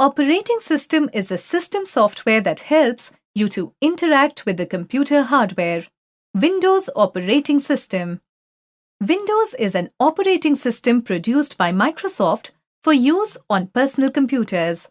Operating system is a system software that helps you to interact with the computer hardware. Windows operating system. Windows is an operating system produced by Microsoft for use on personal computers.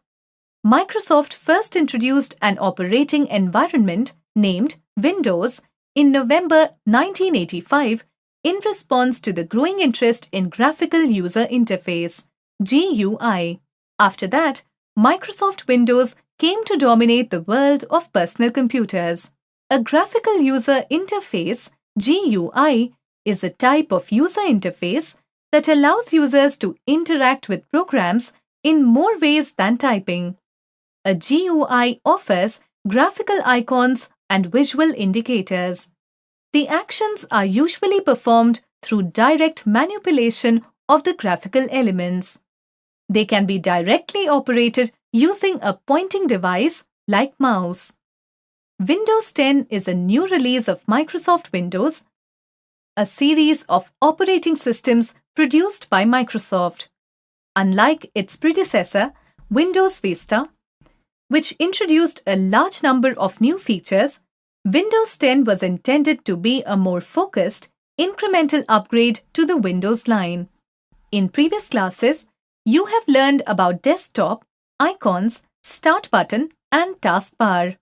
Microsoft first introduced an operating environment named Windows in November 1985 in response to the growing interest in graphical user interface (GUI). After that, Microsoft Windows came to dominate the world of personal computers. A graphical user interface (GUI) is a type of user interface that allows users to interact with programs in more ways than typing. A GUI offers graphical icons and visual indicators. The actions are usually performed through direct manipulation of the graphical elements. They can be directly operated using a pointing device like mouse. Windows 10 is a new release of Microsoft Windows, a series of operating systems produced by Microsoft. Unlike its predecessor, Windows Vista, which introduced a large number of new features, Windows 10 was intended to be a more focused, incremental upgrade to the Windows line. In previous classes, you have learned about desktop, icons, start button, and taskbar.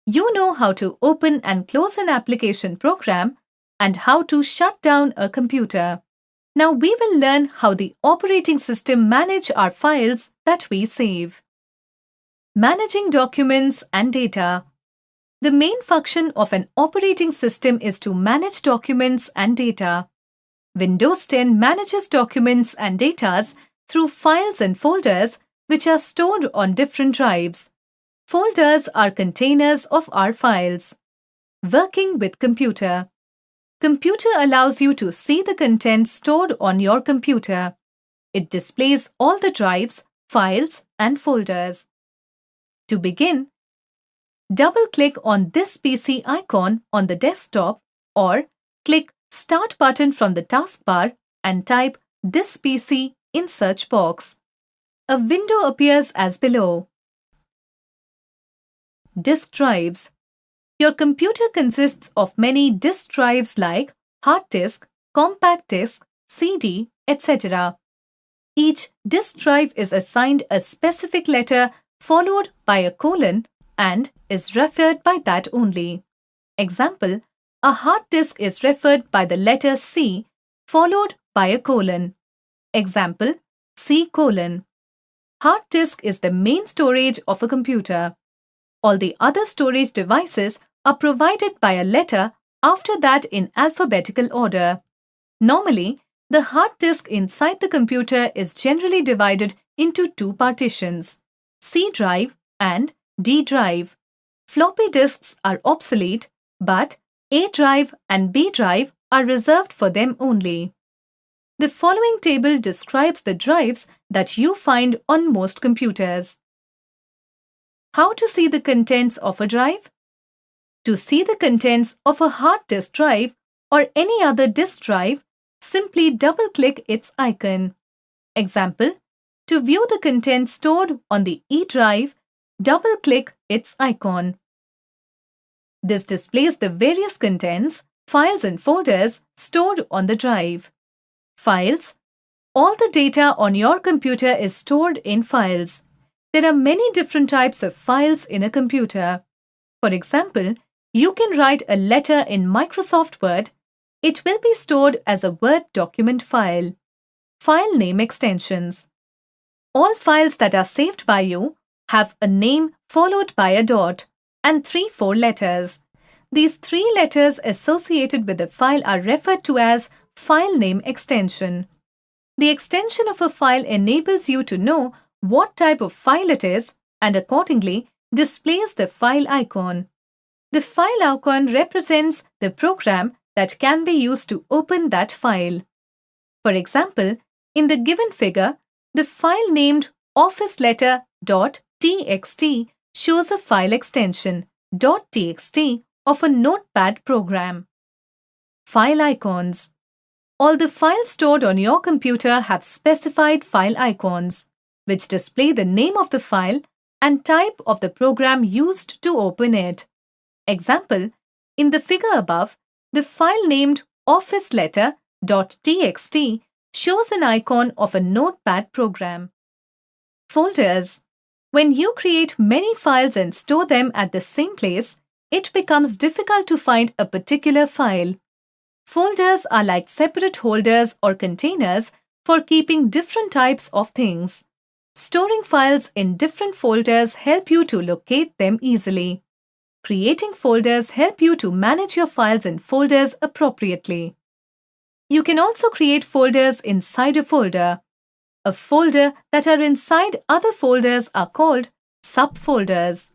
You know how to open and close an application program and how to shut down a computer. Now we will learn how the operating system manages our files that we save. Managing documents and data. The main function of an operating system is to manage documents and data. Windows 10 manages documents and data through files and folders which are stored on different drives. Folders are containers of our files. Working with computer. Computer allows you to see the content stored on your computer. It displays all the drives, files, and folders. To begin, double-click on this PC icon on the desktop or click Start button from the taskbar and type this PC in search box. A window appears as below. Disk drives. Your computer consists of many disk drives like hard disk, compact disk, CD, etc. Each disk drive is assigned a specific letter followed by a colon and is referred by that only. Example, a hard disk is referred by the letter C followed by a colon. Example, C colon. Hard disk is the main storage of a computer. All the other storage devices are provided by a letter after that in alphabetical order. Normally, the hard disk inside the computer is generally divided into two partitions, C drive and D drive. Floppy disks are obsolete, but A drive and B drive are reserved for them only. The following table describes the drives that you find on most computers. How to see the contents of a drive? To see the contents of a hard disk drive or any other disk drive, simply double-click its icon. Example, to view the contents stored on the E drive, double-click its icon. This displays the various contents, files and folders stored on the drive. Files. All the data on your computer is stored in files. There are many different types of files in a computer. For example, you can write a letter in Microsoft Word. It will be stored as a Word document file. Filename extensions. All files that are saved by you have a name followed by a dot and 3-4 letters. These 3 letters associated with the file are referred to as filename extension. The extension of a file enables you to know what type of file it is and accordingly displays the file icon. The file icon represents the program that can be used to open that file. For example, in the given figure, the file named officeletter.txt shows a file extension .txt of a notepad program. File icons. All the files stored on your computer have specified file icons. which display the name of the file and type of the program used to open it. Example, in the figure above, the file named officeletter.txt shows an icon of a notepad program. Folders. When you create many files and store them at the same place, it becomes difficult to find a particular file. Folders are like separate holders or containers for keeping different types of things. Storing files in different folders help you to locate them easily. Creating folders help you to manage your files in folders appropriately. You can also create folders inside a folder. A folder that are inside other folders are called subfolders.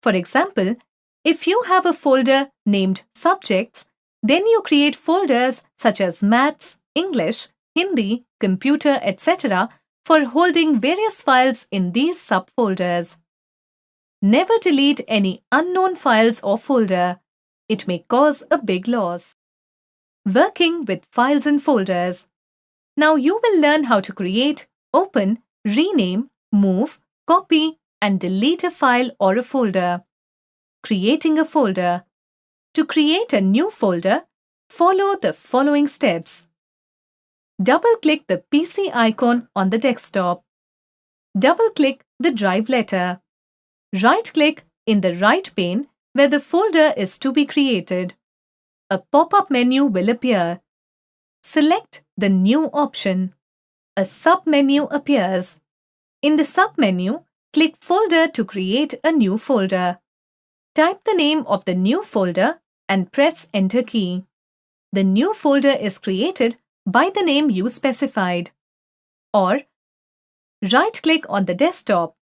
For example, if you have a folder named Subjects, then you create folders such as Maths, English, Hindi, Computer, etc. for holding various files in these subfolders. Never delete any unknown files or folder. It may cause a big loss. Working with files and folders. Now you will learn how to create, open, rename, move, copy, and delete a file or a folder. Creating a folder. To create a new folder, follow the following steps. Double-click the PC icon on the desktop. Double-click the drive letter. Right-click in the right pane where the folder is to be created. A pop-up menu will appear. Select the New option. A sub-menu appears. In the sub-menu, click Folder to create a new folder. Type the name of the new folder and press Enter key. The new folder is created by the name you specified. Or, right-click on the desktop.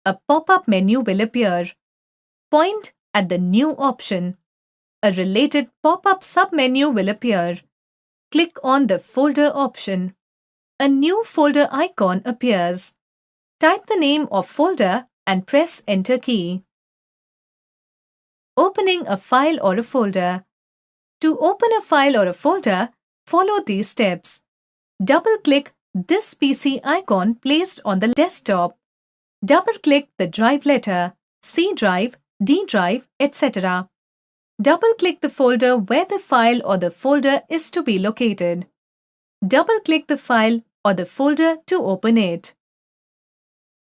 A pop-up menu will appear. Point at the New option. A related pop-up sub-menu will appear. Click on the Folder option. A new folder icon appears. Type the name of folder and press Enter key. Opening a file or a folder. To open a file or a folder, follow these steps. Double-click this PC icon placed on the desktop. Double-click the drive letter, C drive, D drive, etc. Double-click the folder where the file or the folder is to be located. Double-click the file or the folder to open it.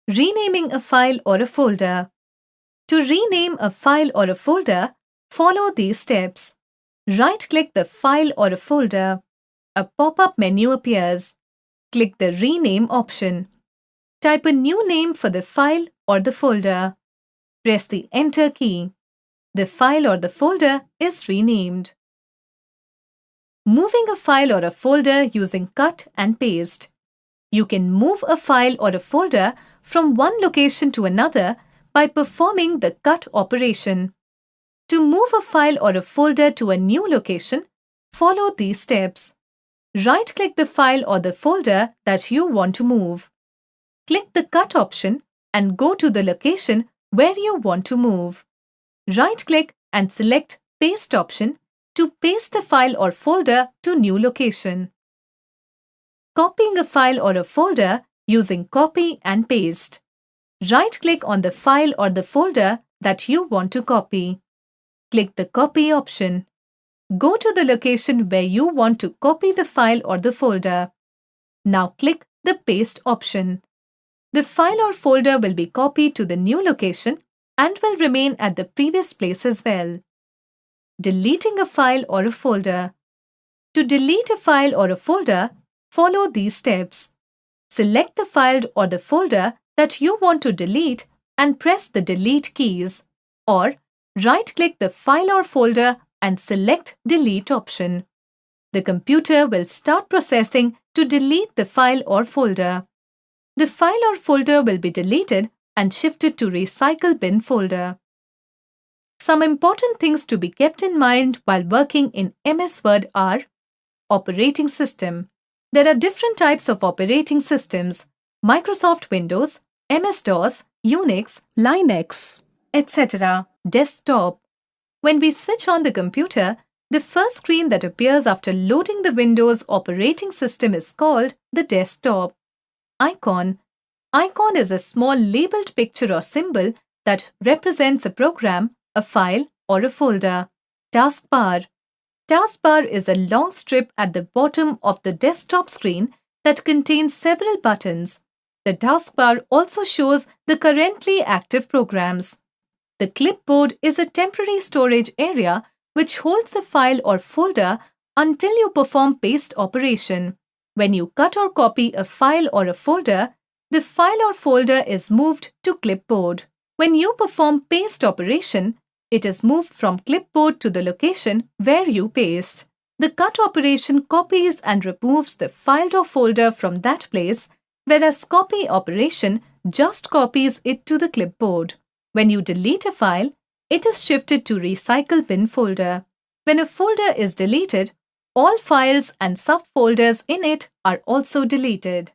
Renaming a file or a folder. To rename a file or a folder, follow these steps. Right-click the file or a folder. A pop-up menu appears. Click the Rename option. Type a new name for the file or the folder. Press the Enter key. The file or the folder is renamed. Moving a file or a folder using cut and paste. You can move a file or a folder from one location to another by performing the cut operation. To move a file or a folder to a new location, follow these steps. Right-click the file or the folder that you want to move. Click the Cut option and go to the location where you want to move. Right-click and select Paste option to paste the file or folder to new location. Copying a file or a folder using Copy and Paste. Right-click on the file or the folder that you want to copy. Click the Copy option. Go to the location where you want to copy the file or the folder. Now click the Paste option. The file or folder will be copied to the new location and will remain at the previous place as well. Deleting a file or a folder. To delete a file or a folder, follow these steps. Select the file or the folder that you want to delete and press the Delete keys, or right-click the file or folder and select Delete option. The computer will start processing to delete the file or folder. The file or folder will be deleted and shifted to Recycle Bin folder. Some important things to be kept in mind while working in MS Word are Operating System. There are different types of operating systems: Microsoft Windows, MS-DOS, Unix, Linux, etc. Desktop. When we switch on the computer, the first screen that appears after loading the Windows operating system is called the desktop. Icon. Icon is a small labeled picture or symbol that represents a program, a file, or a folder. Taskbar. Taskbar is a long strip at the bottom of the desktop screen that contains several buttons. The taskbar also shows the currently active programs. The clipboard is a temporary storage area which holds the file or folder until you perform paste operation. When you cut or copy a file or a folder, the file or folder is moved to clipboard. When you perform paste operation, it is moved from clipboard to the location where you paste. The cut operation copies and removes the file or folder from that place, whereas copy operation just copies it to the clipboard. When you delete a file, it is shifted to Recycle Bin folder. When a folder is deleted, all files and subfolders in it are also deleted.